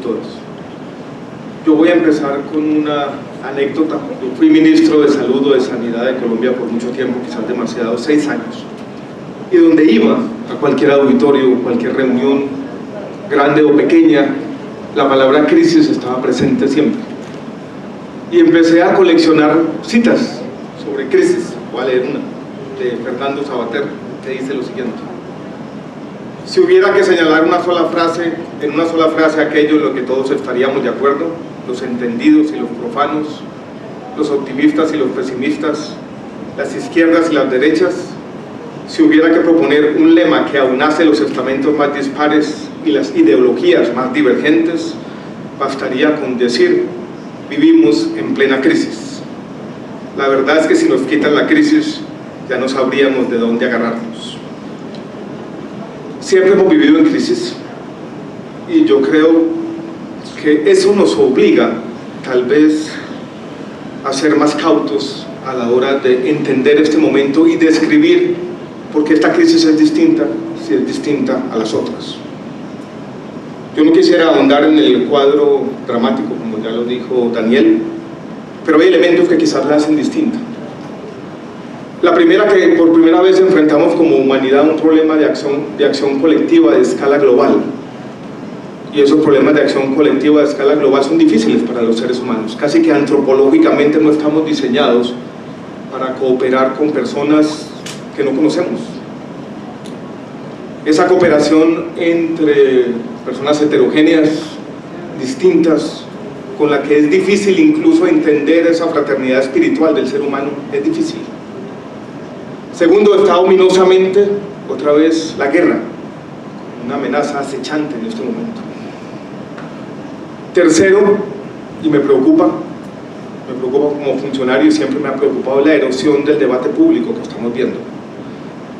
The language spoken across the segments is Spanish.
todos. Yo voy a empezar con una anécdota. Yo fui ministro de Salud o de Sanidad de Colombia por mucho tiempo, quizás demasiado, 6 años. Y donde iba, a cualquier auditorio, cualquier reunión, grande o pequeña, la palabra crisis estaba presente siempre. Y empecé a coleccionar citas sobre crisis. Voy a leer una, de Fernando Savater, que dice lo siguiente: si hubiera que señalar en una sola frase aquello en lo que todos estaríamos de acuerdo, los entendidos y los profanos, los optimistas y los pesimistas, las izquierdas y las derechas, si hubiera que proponer un lema que aunase los estamentos más dispares y las ideologías más divergentes, bastaría con decir: vivimos en plena crisis. La verdad es que si nos quitan la crisis, ya no sabríamos de dónde agarrarnos. Siempre hemos vivido en crisis y yo creo que eso nos obliga tal vez a ser más cautos a la hora de entender este momento y describir por qué esta crisis es distinta, si es distinta a las otras. Yo no quisiera ahondar en el cuadro dramático, como ya lo dijo Daniel, pero hay elementos que quizás la hacen distinta. La primera, que por primera vez enfrentamos como humanidad un problema de acción colectiva de escala global. Y esos problemas de acción colectiva de escala global son difíciles para los seres humanos. Casi que antropológicamente no estamos diseñados para cooperar con personas que no conocemos. Esa cooperación entre personas heterogéneas, distintas, con la que es difícil incluso entender esa fraternidad espiritual del ser humano, es difícil. Segundo, está ominosamente, otra vez, la guerra, una amenaza acechante en este momento. Tercero, y me preocupa como funcionario y siempre me ha preocupado, la erosión del debate público que estamos viendo.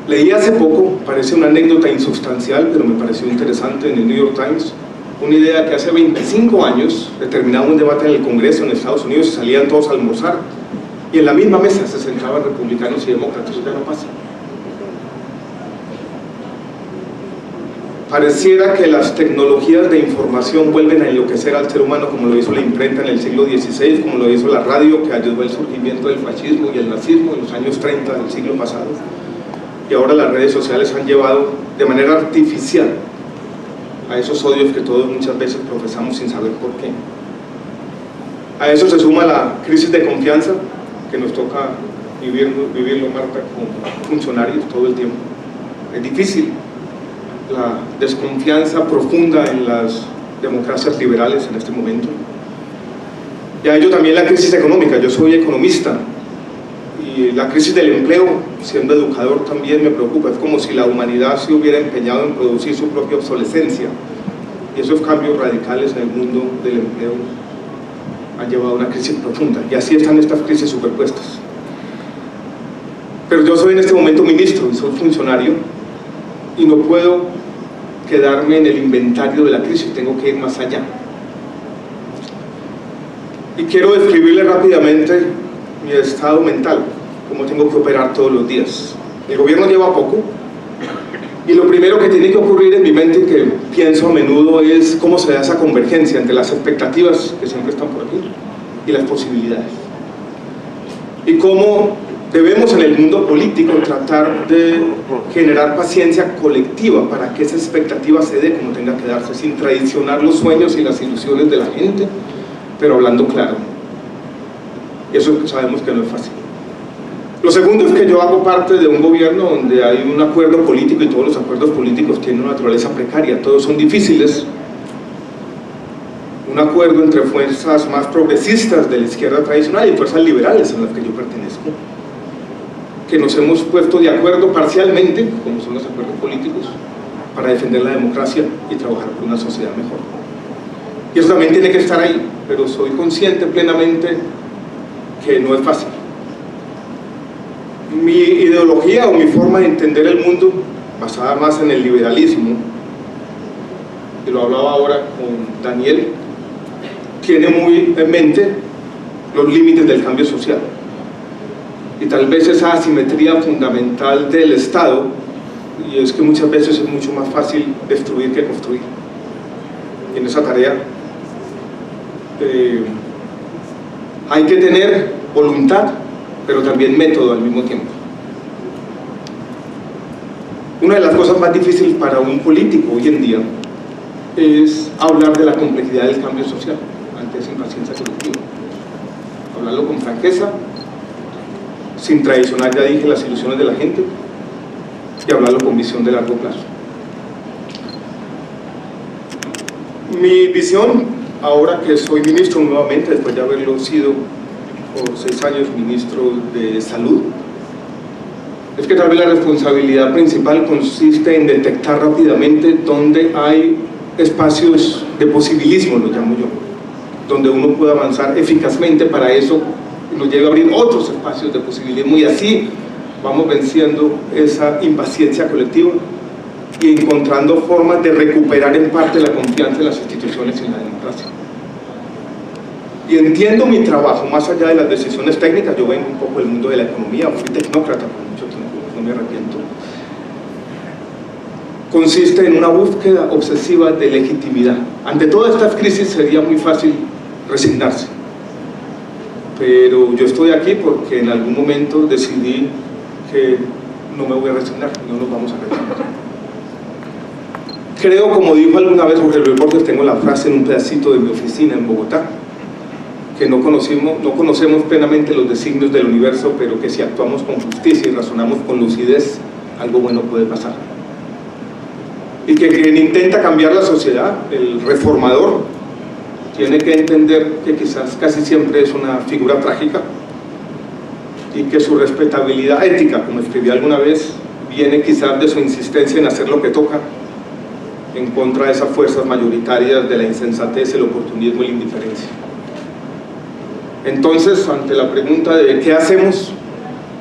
Leí hace poco, parece una anécdota insustancial, pero me pareció interesante, en el New York Times, una idea que hace 25 años determinaba un debate en el Congreso en Estados Unidos y salían todos a almorzar, y en la misma mesa se sentaban republicanos y demócratas. Eso ya no pasa. Pareciera que las tecnologías de información vuelven a enloquecer al ser humano, como lo hizo la imprenta en el siglo XVI, como lo hizo la radio, que ayudó al surgimiento del fascismo y el nazismo en los años 30 del siglo pasado. Y ahora las redes sociales han llevado de manera artificial a esos odios que todos muchas veces profesamos sin saber por qué. A eso se suma la crisis de confianza que nos toca vivirlo, Marta, como funcionarios todo el tiempo. Es difícil la desconfianza profunda en las democracias liberales en este momento. Y a ello también la crisis económica. Yo soy economista y la crisis del empleo, siendo educador, también me preocupa. Es como si la humanidad se hubiera empeñado en producir su propia obsolescencia, y esos cambios radicales en el mundo del empleo han llevado a una crisis profunda, y así están estas crisis superpuestas. Pero yo soy en este momento ministro y soy funcionario y no puedo quedarme en el inventario de la crisis, tengo que ir más allá. Y quiero describirle rápidamente mi estado mental, cómo tengo que operar todos los días. El gobierno lleva poco y lo primero que tiene que ocurrir en mi mente, que pienso a menudo, es cómo se da esa convergencia entre las expectativas que siempre están por aquí y las posibilidades, y cómo debemos en el mundo político tratar de generar paciencia colectiva para que esa expectativa se dé como tenga que darse, sin traicionar los sueños y las ilusiones de la gente, pero hablando claro. Y eso sabemos que no es fácil. Lo segundo es que yo hago parte de un gobierno donde hay un acuerdo político, y todos los acuerdos políticos tienen una naturaleza precaria, todos son difíciles. Un acuerdo entre fuerzas más progresistas de la izquierda tradicional y fuerzas liberales a las que yo pertenezco, que nos hemos puesto de acuerdo parcialmente, como son los acuerdos políticos, para defender la democracia y trabajar por una sociedad mejor. Y eso también tiene que estar ahí, pero soy consciente plenamente que no es fácil. Mi ideología o mi forma de entender el mundo, basada más en el liberalismo, y lo hablaba ahora con Daniel, tiene muy en mente los límites del cambio social. Y tal vez esa asimetría fundamental del Estado, y es que muchas veces es mucho más fácil destruir que construir. Y en esa tarea Hay que tener voluntad, pero también método al mismo tiempo. Una de las cosas más difíciles para un político hoy en día es hablar de la complejidad del cambio social ante esa impaciencia colectiva. Hablarlo con franqueza, sin traicionar, ya dije, las ilusiones de la gente, y hablarlo con visión de largo plazo. Mi visión, ahora que soy ministro nuevamente, después de haberlo sido por 6 años ministro de Salud, es que tal vez la responsabilidad principal consiste en detectar rápidamente dónde hay espacios de posibilismo, lo llamo yo, donde uno puede avanzar eficazmente. Para eso nos lleva a abrir otros espacios de posibilismo, y así vamos venciendo esa impaciencia colectiva y encontrando formas de recuperar en parte la confianza en las instituciones y en la democracia. Y entiendo mi trabajo, más allá de las decisiones técnicas. Yo vengo un poco del mundo de la economía, fui tecnócrata por mucho tiempo, no me arrepiento. Consiste en una búsqueda obsesiva de legitimidad. Ante todas estas crisis sería muy fácil resignarse, pero yo estoy aquí porque en algún momento decidí que no me voy a resignar, no nos vamos a resignar. Creo, como dijo alguna vez Jorge Luis Borges, tengo la frase en un pedacito de mi oficina en Bogotá, que no conocemos plenamente los designios del universo, pero que si actuamos con justicia y razonamos con lucidez, algo bueno puede pasar. Y que quien intenta cambiar la sociedad, el reformador, tiene que entender que quizás casi siempre es una figura trágica, y que su respetabilidad ética, como escribí alguna vez, viene quizás de su insistencia en hacer lo que toca en contra de esas fuerzas mayoritarias de la insensatez, el oportunismo y la indiferencia. Entonces, ante la pregunta de ¿qué hacemos?,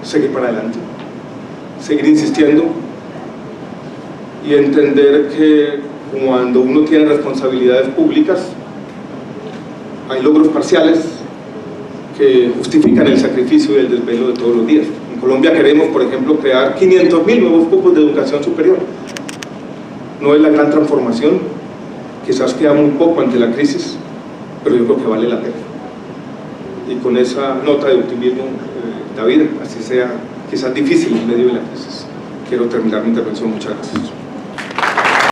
seguir para adelante, seguir insistiendo y entender que cuando uno tiene responsabilidades públicas hay logros parciales que justifican el sacrificio y el desvelo de todos los días. En Colombia queremos, por ejemplo, crear 500.000 nuevos cupos de educación superior. No es la gran transformación, quizás queda muy poco ante la crisis, pero yo creo que vale la pena. Y con esa nota de optimismo, David, así sea quizás difícil en medio de la crisis, quiero terminar mi intervención. Muchas gracias.